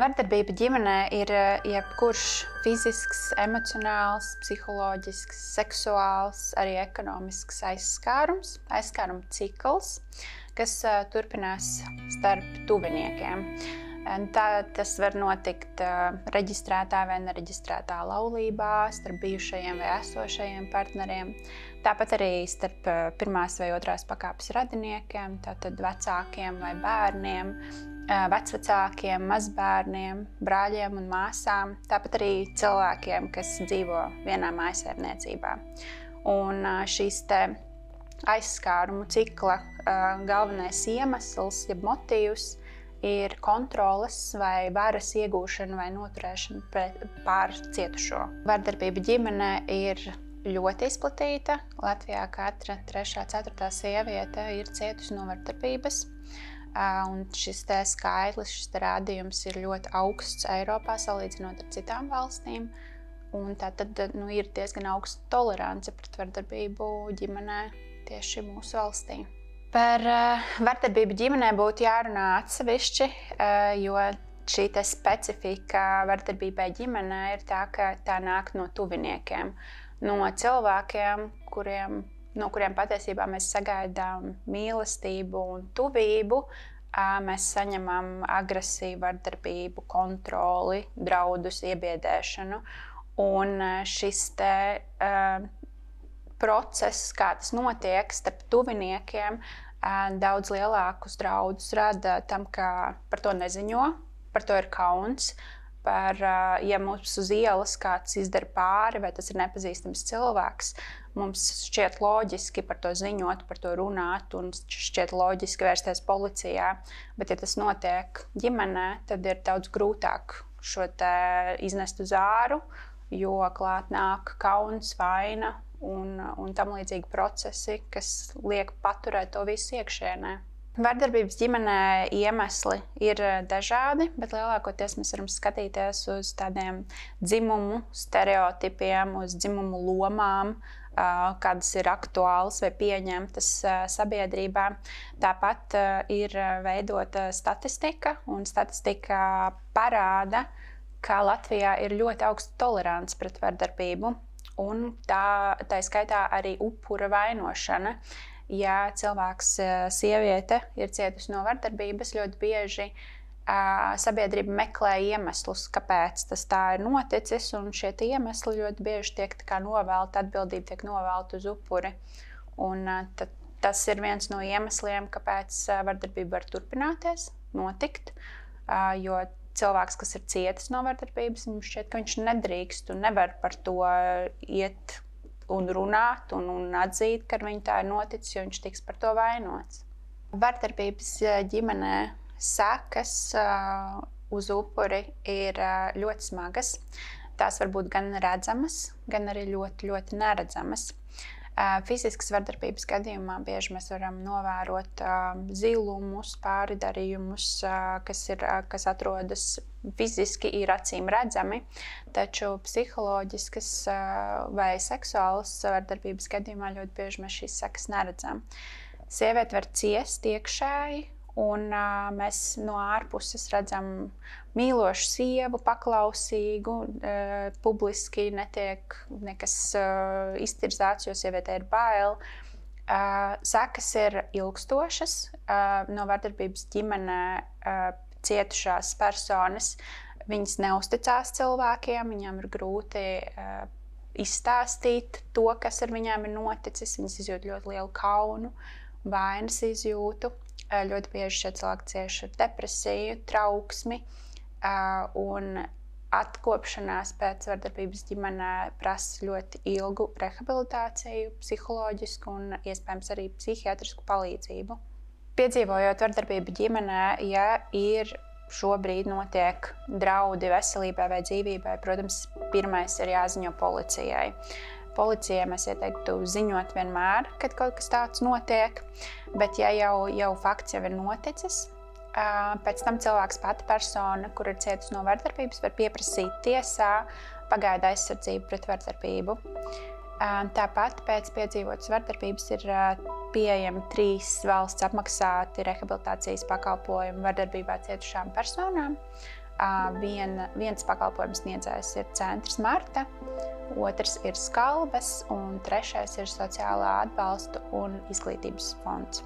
Vardarbība ģimenē ir jebkurš fizisks, emocionāls, psiholoģisks, seksuāls, arī ekonomisks aizskārums, aizskāruma cikls, kas turpinās starp tuviniekiem. Tas var notikt reģistrētā vai nereģistrētā laulībā, starp bijušajiem vai esošajiem partneriem, tāpat arī starp pirmās vai otrās pakāpes radiniekiem, tātad vecākiem vai bērniem, vecvecākiem, mazbērniem, brāļiem un māsām, tāpat arī cilvēkiem, kas dzīvo vienā mājsaimniecībā. Un šīs te aizskārumu cikla galvenais iemesls, jeb motīvs, ir kontroles vai varas iegūšana vai noturēšana pār cietušo. Vardarbība ģimenē ir ļoti izplatīta. Latvijā katra 3., 4. sieviete ir cietusi no vardarbības. Un šis te skaitlis, šis te rādījums ir ļoti augsts Eiropā salīdzinot ar citām valstīm. Un tātad ir diezgan augsta tolerance pret vardarbību ģimenē tieši mūsu valstī. Par vardarbību ģimenē būtu jārunā atsevišķi, jo šī te specifika vardarbībai ģimenē ir tā, ka tā nāk no tuviniekiem, no cilvēkiem, no kuriem patiesībā mēs sagaidām mīlestību un tuvību. Mēs saņemam agresiju, vardarbību, kontroli, draudus, iebiedēšanu. Un šis te process, kā tas notiek starp tuviniekiem, daudz lielākus draudus rada tam, ka par to neziņo, par to ir kauns, ja mums uz ielas kāds izdara pāri vai tas ir nepazīstams cilvēks, mums šķiet loģiski par to ziņot, par to runāt un šķiet loģiski vērsties policijā. Bet ja tas notiek ģimenē, tad ir daudz grūtāk šo te iznest uz āru, jo klāt nāk kauns, vaina un tam līdzīgi procesi, kas liek paturēt to visu iekšienē. Vardarbības ģimenē iemesli ir dažādi, bet lielākoties mēs varam skatīties uz tādiem dzimumu stereotipiem, uz dzimumu lomām, kādas ir aktuālas vai pieņemtas sabiedrībā. Tāpat ir veidota statistika, un statistika parāda, ka Latvijā ir ļoti augsta tolerance pret vardarbību. Un tā skaitā arī upura vainošana. Ja cilvēks, sieviete, ir cietusi no vardarbības, ļoti bieži sabiedrība meklē iemeslus, kāpēc tas tā ir noticis, un šie iemesli ļoti bieži tiek novēlti, atbildība tiek novēlta uz upuri. Un tas ir viens no iemesliem, kāpēc vardarbība var turpināties, notikt, jo cilvēks, kas ir cietis no vardarbības, viņam šķiet, ka viņš nedrīkst un nevar par to iet un runāt un atzīt, ka viņam tā ir noticis, jo viņš tiks par to vainots. Vardarbības ģimenē sekas uz upuri ir ļoti smagas. Tās var būt gan redzamas, gan arī ļoti, ļoti neredzamas. Fiziskas vardarbības gadījumā bieži mēs varam novērot zilumus, pārdarījumus, kas atrodas fiziski, ir acīm redzami, taču psiholoģiskas vai seksuālas vardarbības gadījumā ļoti bieži mēs šīs sekas neredzam. Sieviete var ciest iekšēji, un mēs no ārpuses redzam mīlošu sievu, paklausīgu, publiski netiek nekas iztirzāts, jo sievietei ir bail. Sekas ir ilgstošas. No vardarbības ģimenē cietušās personas, viņas neusticās cilvēkiem, viņām ir grūti izstāstīt to, kas ar viņām ir noticis. Viņas izjūt ļoti lielu kaunu, vainas izjūtu. Ļoti bieži šie cilvēki cieš ar depresiju, trauksmi, un atkopšanās pēc vardarbības ģimenē prasa ļoti ilgu rehabilitāciju, psiholoģisku un iespējams arī psihiatrisku palīdzību. Piedzīvojot vardarbību ģimenē, ja ir šobrīd notiek draudi veselībai vai dzīvībai, protams, pirmais ir jāziņo policijai. Policijai mēs ieteiktu ziņot vienmēr, kad kaut kas tāds notiek, bet ja jau fakts jau ir noticis, pēc tam cilvēks pati persona, kur ir cietusi no vardarbības, var pieprasīt tiesā pagaidu aizsardzību pret vardarbību. Tāpat pēc piedzīvotas vardarbības ir pieejami 3 valsts apmaksāti rehabilitācijas pakalpojumi vardarbībā cietušām personām. Viens pakalpojums sniedzējs ir Centrs Marta, otrs ir Skalbes un trešais ir Sociālā atbalsta un izglītības fonds.